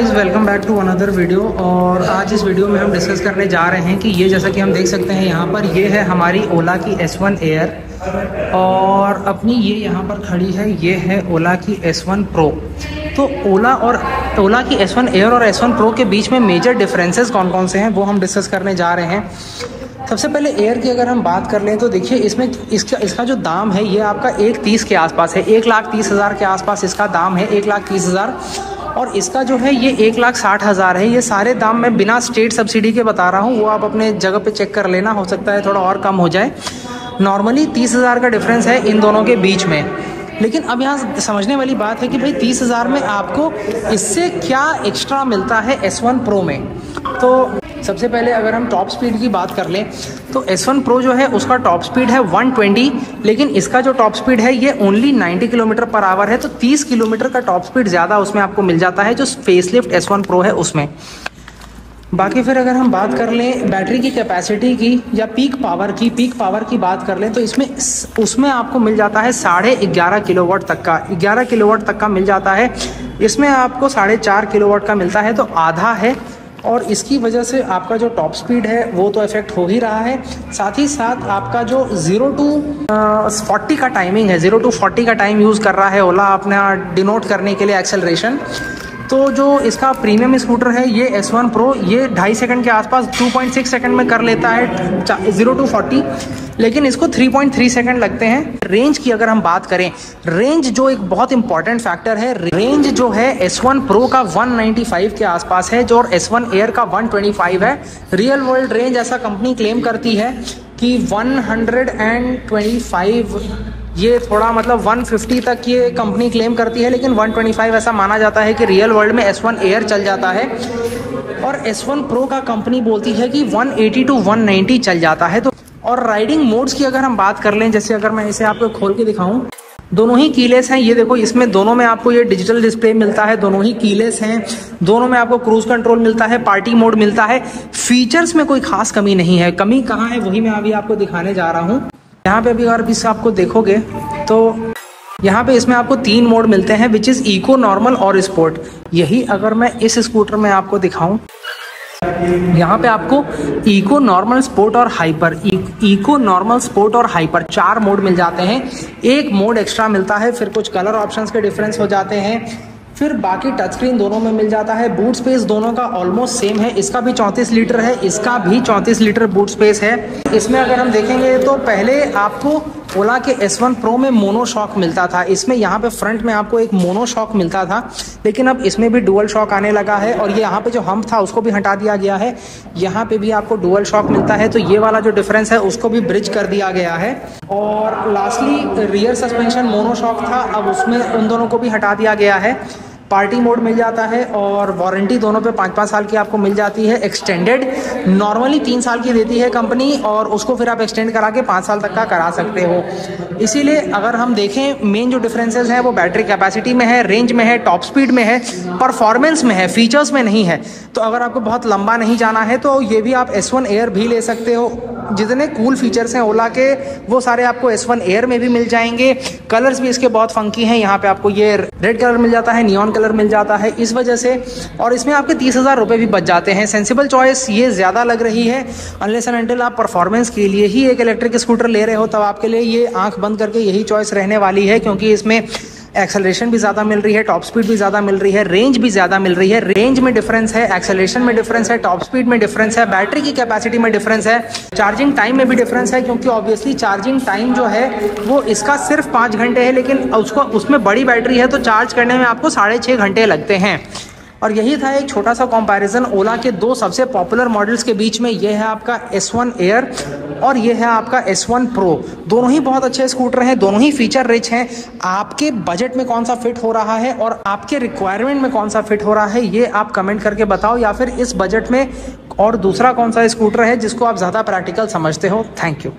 Guys, welcome back to another video. और आज इस वीडियो में हम डिस्कस करने जा रहे हैं कि ये जैसा कि हम देख सकते हैं यहाँ पर ये है हमारी ओला की S1 एयर और अपनी ये यहाँ पर खड़ी है, ये है ओला की S1 प्रो। तो ओला की S1 एयर और S1 प्रो के बीच में मेजर डिफरेंसेस कौन कौन से हैं वो हम डिस्कस करने जा रहे हैं। सबसे पहले एयर की अगर हम बात कर लें तो देखिए इसमें इसका जो दाम है ये आपका 1,30,000 के आसपास है, 1,30,000 के आसपास इसका दाम है, 1,30,000। और इसका जो है ये 1,60,000 है। ये सारे दाम मैं बिना स्टेट सब्सिडी के बता रहा हूँ, वो आप अपने जगह पे चेक कर लेना, हो सकता है थोड़ा और कम हो जाए। नॉर्मली 30,000 का डिफरेंस है इन दोनों के बीच में। लेकिन अब यहाँ समझने वाली बात है कि भाई 30,000 में आपको इससे क्या एक्स्ट्रा मिलता है S1 प्रो में। तो सबसे पहले अगर हम टॉप स्पीड की बात कर लें तो S1 प्रो जो है उसका टॉप स्पीड है 120, लेकिन इसका जो टॉप स्पीड है ये ओनली 90 किलोमीटर पर आवर है। तो 30 किलोमीटर का टॉप स्पीड ज़्यादा उसमें आपको मिल जाता है जो फेसलिफ्ट S1 प्रो है उसमें। बाकी फिर अगर हम बात कर लें बैटरी की कैपेसिटी की या पीक पावर की बात कर लें तो उसमें आपको मिल जाता है 11.5 किलोवाट तक का, 11 किलोवाट तक का मिल जाता है। इसमें आपको 4.5 किलोवाट का मिलता है, तो आधा है। और इसकी वजह से आपका जो टॉप स्पीड है वो तो इफेक्ट हो ही रहा है, साथ ही साथ आपका जो 0 to 40 का टाइमिंग है, 0 to 40 का टाइम यूज़ कर रहा है ओला अपना डिनोट करने के लिए एक्सेलरेशन। तो जो इसका प्रीमियम स्कूटर है ये S1 प्रो, ये 2.5 सेकंड के आसपास 2.6 सेकंड में कर लेता है 0 to 40, लेकिन इसको 3.3 सेकंड लगते हैं। रेंज की अगर हम बात करें, रेंज जो एक बहुत इंपॉर्टेंट फैक्टर है, रेंज जो है S1 प्रो का 195 के आसपास है जो और S1 एयर का 125 है। रियल वर्ल्ड रेंज ऐसा कंपनी क्लेम करती है कि 125, ये थोड़ा मतलब 150 तक ये कंपनी क्लेम करती है, लेकिन 125 ऐसा माना जाता है कि रियल वर्ल्ड में S1 एयर चल जाता है। और S1 प्रो का कंपनी बोलती है कि 180 to 190 चल जाता है। तो और राइडिंग मोड्स की अगर हम बात कर लें, जैसे अगर मैं इसे आपको खोल के दिखाऊं, दोनों ही कीलेस हैं। ये देखो, इसमें दोनों में आपको ये डिजिटल डिस्प्ले मिलता है, दोनों ही कीलेस हैं। दोनों में आपको क्रूज कंट्रोल मिलता है, पार्टी मोड मिलता है। फीचर्स में कोई खास कमी नहीं है। कमी कहाँ है वही मैं अभी आपको दिखाने जा रहा हूँ। यहाँ पे अभी अगर इस आपको देखोगे तो यहाँ पे इसमें आपको 3 मोड मिलते हैं, विच इज़ इको, नॉर्मल और स्पोर्ट। यही अगर मैं इस स्कूटर में आपको दिखाऊं, यहाँ पे आपको इको, नॉर्मल, स्पोर्ट और हाइपर, इको, नॉर्मल, स्पोर्ट और हाइपर 4 मोड मिल जाते हैं। एक मोड एक्स्ट्रा मिलता है, फिर कुछ कलर ऑप्शंस के डिफरेंस हो जाते हैं। फिर बाकी टच स्क्रीन दोनों में मिल जाता है। बूट स्पेस दोनों का ऑलमोस्ट सेम है, इसका भी 34 लीटर है, इसका भी 34 लीटर बूट स्पेस है। इसमें अगर हम देखेंगे तो पहले आपको ओला के S1 प्रो में मोनो शॉक मिलता था, इसमें यहाँ पे फ्रंट में आपको एक मोनो शॉक मिलता था, लेकिन अब इसमें भी डुअल शॉक आने लगा है। और ये यहाँ पे जो हम्प था उसको भी हटा दिया गया है, यहाँ पे भी आपको डुअल शॉक मिलता है। तो ये वाला जो डिफरेंस है उसको भी ब्रिज कर दिया गया है। और lastly rear suspension mono shock था, अब उसमें उन दोनों को भी हटा दिया गया है। पार्टी मोड मिल जाता है और वारंटी दोनों पे 5-5 साल की आपको मिल जाती है। एक्सटेंडेड नॉर्मली 3 साल की देती है कंपनी, और उसको फिर आप एक्सटेंड करा के 5 साल तक का करा सकते हो। इसीलिए अगर हम देखें, मेन जो डिफरेंसेस हैं वो बैटरी कैपेसिटी में है, रेंज में है, टॉप स्पीड में है, परफॉर्मेंस में है, फीचर्स में नहीं है। तो अगर आपको बहुत लंबा नहीं जाना है तो ये भी आप S1 एयर भी ले सकते हो। जितने कूल फीचर्स हैं ओला के वो सारे आपको S1 एयर में भी मिल जाएंगे। कलर्स भी इसके बहुत फंकी हैं, यहाँ पे आपको ये रेड कलर मिल जाता है, नियॉन कलर मिल जाता है इस वजह से। और इसमें आपके 30,000 रुपये भी बच जाते हैं। सेंसिबल चॉइस ये ज़्यादा लग रही है, अनलेस एंड अनटिल आप परफॉर्मेंस के लिए ही एक इलेक्ट्रिक स्कूटर ले रहे हो, तब आपके लिए ये आंख बंद करके यही चॉइस रहने वाली है, क्योंकि इसमें एक्सेलरेशन भी ज़्यादा मिल रही है, टॉप स्पीड भी ज़्यादा मिल रही है, रेंज भी ज़्यादा मिल रही है। रेंज में डिफरेंस है, एक्सेलरेशन में डिफरेंस है, टॉप स्पीड में डिफरेंस है, बैटरी की कैपेसिटी में डिफरेंस है, चार्जिंग टाइम में भी डिफरेंस है, क्योंकि ऑब्वियसली चार्जिंग टाइम जो है वो इसका सिर्फ 5 घंटे है, लेकिन उसमें बड़ी बैटरी है तो चार्ज करने में आपको 6.5 घंटे लगते हैं। और यही था एक छोटा सा कंपैरिजन ओला के 2 सबसे पॉपुलर मॉडल्स के बीच में। ये है आपका S1 एयर और ये है आपका S1 प्रो। दोनों ही बहुत अच्छे स्कूटर हैं, दोनों ही फीचर रिच हैं। आपके बजट में कौन सा फिट हो रहा है और आपके रिक्वायरमेंट में कौन सा फिट हो रहा है ये आप कमेंट करके बताओ, या फिर इस बजट में और दूसरा कौन सा स्कूटर है जिसको आप ज़्यादा प्रैक्टिकल समझते हो। Thank you.